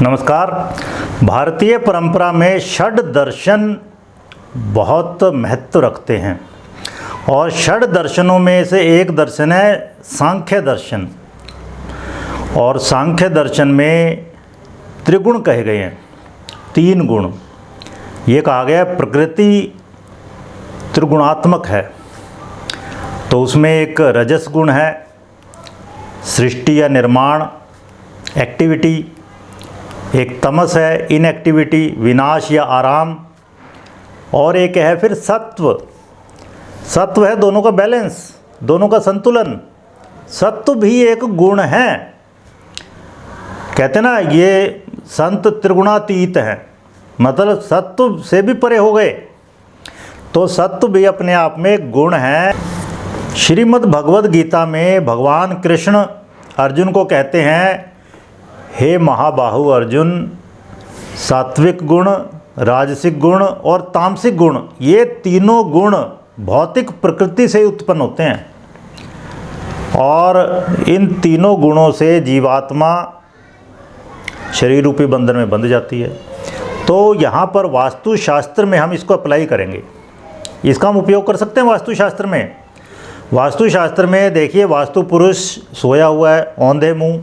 नमस्कार। भारतीय परंपरा में षड दर्शन बहुत महत्व रखते हैं और षड दर्शनों में से एक दर्शन है सांख्य दर्शन। और सांख्य दर्शन में त्रिगुण कहे गए हैं, तीन गुण। ये कहा गया है प्रकृति त्रिगुणात्मक है, तो उसमें एक रजस गुण है, सृष्टि या निर्माण एक्टिविटी। एक तमस है इनएक्टिविटी, विनाश या आराम। और एक है फिर सत्व। सत्व है दोनों का बैलेंस, दोनों का संतुलन। सत्व भी एक गुण है। कहते ना ये संत त्रिगुणातीत हैं, मतलब सत्व से भी परे हो गए। तो सत्व भी अपने आप में एक गुण है। श्रीमद् भगवद गीता में भगवान कृष्ण अर्जुन को कहते हैं, हे महाबाहु अर्जुन, सात्विक गुण, राजसिक गुण और तामसिक गुण, ये तीनों गुण भौतिक प्रकृति से उत्पन्न होते हैं और इन तीनों गुणों से जीवात्मा शरीर रूपी बंधन में बंध जाती है। तो यहाँ पर वास्तुशास्त्र में हम इसको अप्लाई करेंगे, इसका हम उपयोग कर सकते हैं वास्तुशास्त्र में। वास्तुशास्त्र में देखिए, वास्तु पुरुष सोया हुआ है औंधे मुँह,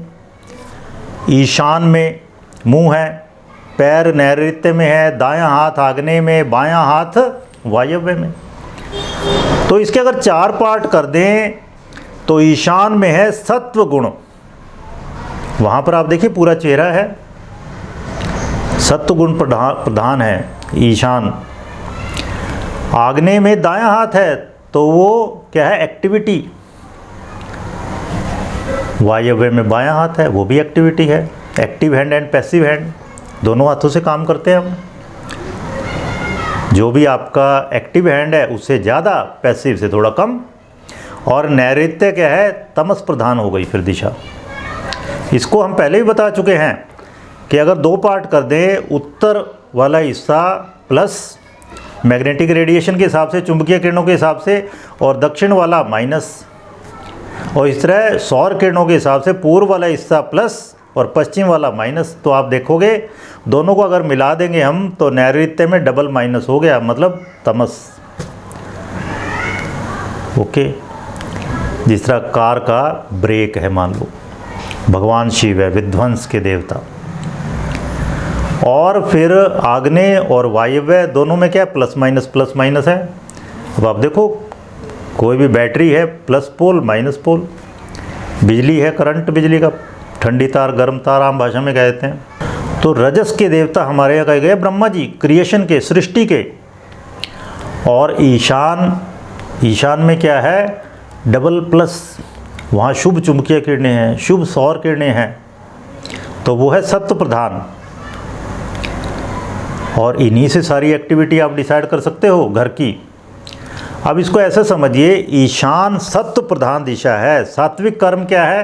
ईशान में मुंह है, पैर नैऋत्य में है, दायां हाथ आग्नेय में, बायां हाथ वायव्य में। तो इसके अगर चार पार्ट कर दें तो ईशान में है सत्व गुण, वहाँ पर आप देखिए पूरा चेहरा है, सत्व गुण प्रधान है ईशान। आग्नेय में दायां हाथ है तो वो क्या है, एक्टिविटी। वायव्य में बायां हाथ है, वो भी एक्टिविटी है। Active hand and passive hand, दोनों हाथों से काम करते हैं हम। जो भी आपका एक्टिव हैंड है उससे ज़्यादा, पैसिव से थोड़ा कम। और नैऋत्य क्या है, तमस प्रधान हो गई फिर दिशा। इसको हम पहले भी बता चुके हैं कि अगर दो पार्ट कर दें, उत्तर वाला हिस्सा प्लस मैग्नेटिक रेडिएशन के हिसाब से, चुंबकीय किरणों के हिसाब से, और दक्षिण वाला माइनस। और इस तरह सौर किरणों के हिसाब से पूर्व वाला हिस्सा प्लस और पश्चिम वाला माइनस। तो आप देखोगे दोनों को अगर मिला देंगे हम तो नैऋत्य में डबल माइनस हो गया, मतलब तमस। ओके, जिस तरह कार का ब्रेक है, मान लो भगवान शिव है, विध्वंस के देवता। और फिर आग्नेय और वायव्य दोनों में क्या है, प्लस माइनस है। अब आप देखो, कोई भी बैटरी है, प्लस पोल माइनस पोल। बिजली है, करंट बिजली का, ठंडी तार गर्म तार आम भाषा में कहते हैं। तो रजस के देवता हमारे यहाँ कहे गए ब्रह्मा जी, क्रिएशन के, सृष्टि के। और ईशान में क्या है, डबल प्लस, वहाँ शुभ चुंबकीय किरणें हैं, शुभ सौर किरणें हैं, तो वो है सत्व प्रधान। और इन्हीं से सारी एक्टिविटी आप डिसाइड कर सकते हो घर की। अब इसको ऐसे समझिए, ईशान सत्व प्रधान दिशा है। सात्विक कर्म क्या है,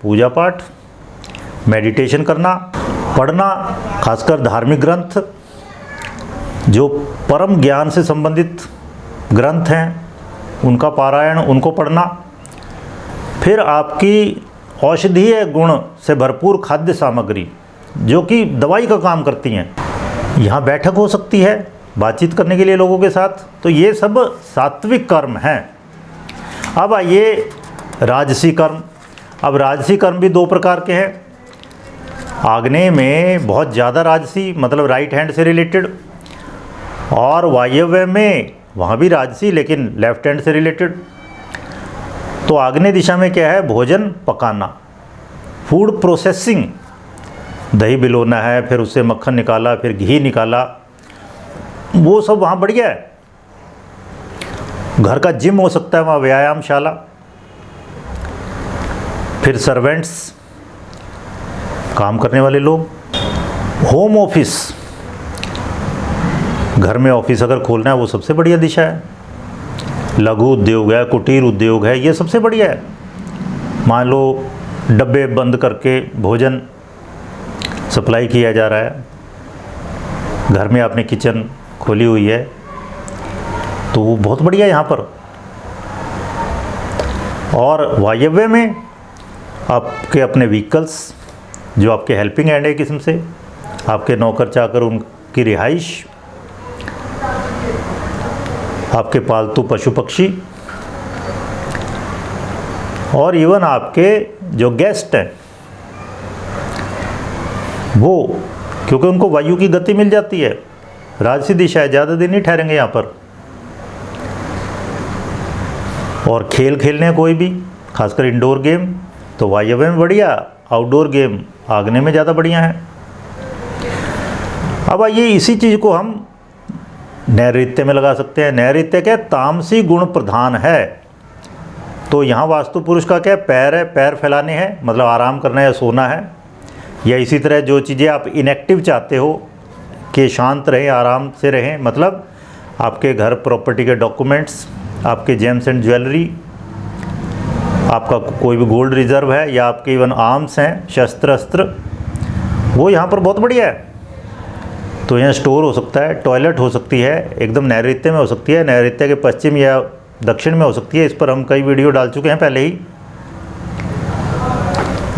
पूजा पाठ, मेडिटेशन करना, पढ़ना, खासकर धार्मिक ग्रंथ, जो परम ज्ञान से संबंधित ग्रंथ हैं उनका पारायण, उनको पढ़ना। फिर आपकी औषधीय गुण से भरपूर खाद्य सामग्री जो कि दवाई का काम करती हैं। यहाँ बैठक हो सकती है बातचीत करने के लिए लोगों के साथ। तो ये सब सात्विक कर्म हैं। अब आइए राजसी कर्म। अब राजसी कर्म भी दो प्रकार के हैं। आग्नेय में बहुत ज़्यादा राजसी, मतलब राइट हैंड से रिलेटेड, और वायव्य में वहाँ भी राजसी लेकिन लेफ्ट हैंड से रिलेटेड। तो आग्नेय दिशा में क्या है, भोजन पकाना, फूड प्रोसेसिंग, दही बिलोना है, फिर उससे मक्खन निकाला, फिर घी निकाला, वो सब वहाँ बढ़िया है। घर का जिम हो सकता है वहाँ, व्यायामशाला। फिर सर्वेंट्स, काम करने वाले लोग। होम ऑफिस, घर में ऑफिस अगर खोलना है वो सबसे बढ़िया दिशा है। लघु उद्योग है, कुटीर उद्योग है, ये सबसे बढ़िया है। मान लो डब्बे बंद करके भोजन सप्लाई किया जा रहा है, घर में आपने किचन खोली हुई है, तो वो बहुत बढ़िया है यहाँ पर। और वायव्य में आपके अपने व्हीकल्स, जो आपके हेल्पिंग हैंड है किस्म से, आपके नौकर चाकर उनकी रिहाइश, आपके पालतू पशु पक्षी और इवन आपके जो गेस्ट हैं वो, क्योंकि उनको वायु की गति मिल जाती है, राजसी दिशा है, ज़्यादा दिन नहीं ठहरेंगे यहाँ पर। और खेल खेलने कोई भी, खासकर इंडोर गेम तो वायव्य में बढ़िया, आउटडोर गेम आग्नेय में ज़्यादा बढ़िया है। अब आइए इसी चीज़ को हम नैऋत्य में लगा सकते हैं। नैऋत्य क्या, तामसी गुण प्रधान है। तो यहाँ वास्तु पुरुष का क्या पैर है, पैर फैलाने हैं, मतलब आराम करना है या सोना है, या इसी तरह जो चीज़ें आप इनएक्टिव चाहते हो कि शांत रहें, आराम से रहें, मतलब आपके घर प्रॉपर्टी के डॉक्यूमेंट्स, आपके जेम्स एंड ज्वेलरी, आपका कोई भी गोल्ड रिजर्व है, या आपके इवन आर्म्स हैं, शस्त्र अस्त्र, वो यहाँ पर बहुत बढ़िया है। तो यहाँ स्टोर हो सकता है, टॉयलेट हो सकती है, एकदम नैऋत्य में हो सकती है, नैऋत्य के पश्चिम या दक्षिण में हो सकती है। इस पर हम कई वीडियो डाल चुके हैं पहले ही।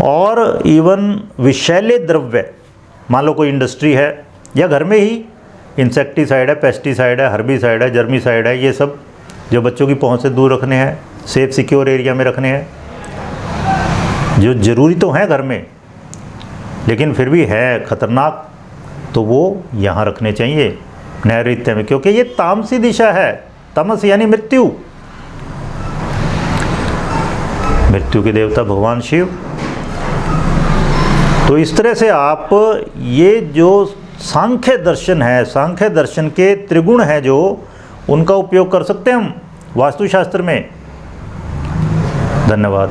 और इवन विषैले द्रव्य, मान लो कोई इंडस्ट्री है या घर में ही इंसेक्टिसाइड है, पेस्टिसाइड है, हर्बिसाइड है, जर्मिसाइड है, ये सब जो बच्चों की पहुंच से दूर रखने हैं, सेफ सिक्योर एरिया में रखने हैं, जो ज़रूरी तो हैं घर में लेकिन फिर भी है खतरनाक, तो वो यहाँ रखने चाहिए नैऋत्य में, क्योंकि ये तामसी दिशा है। तमस यानी मृत्यु, मृत्यु के देवता भगवान शिव। तो इस तरह से आप ये जो सांख्य दर्शन है, सांख्य दर्शन के त्रिगुण हैं जो, उनका उपयोग कर सकते हैं हम वास्तुशास्त्र में। धन्यवाद।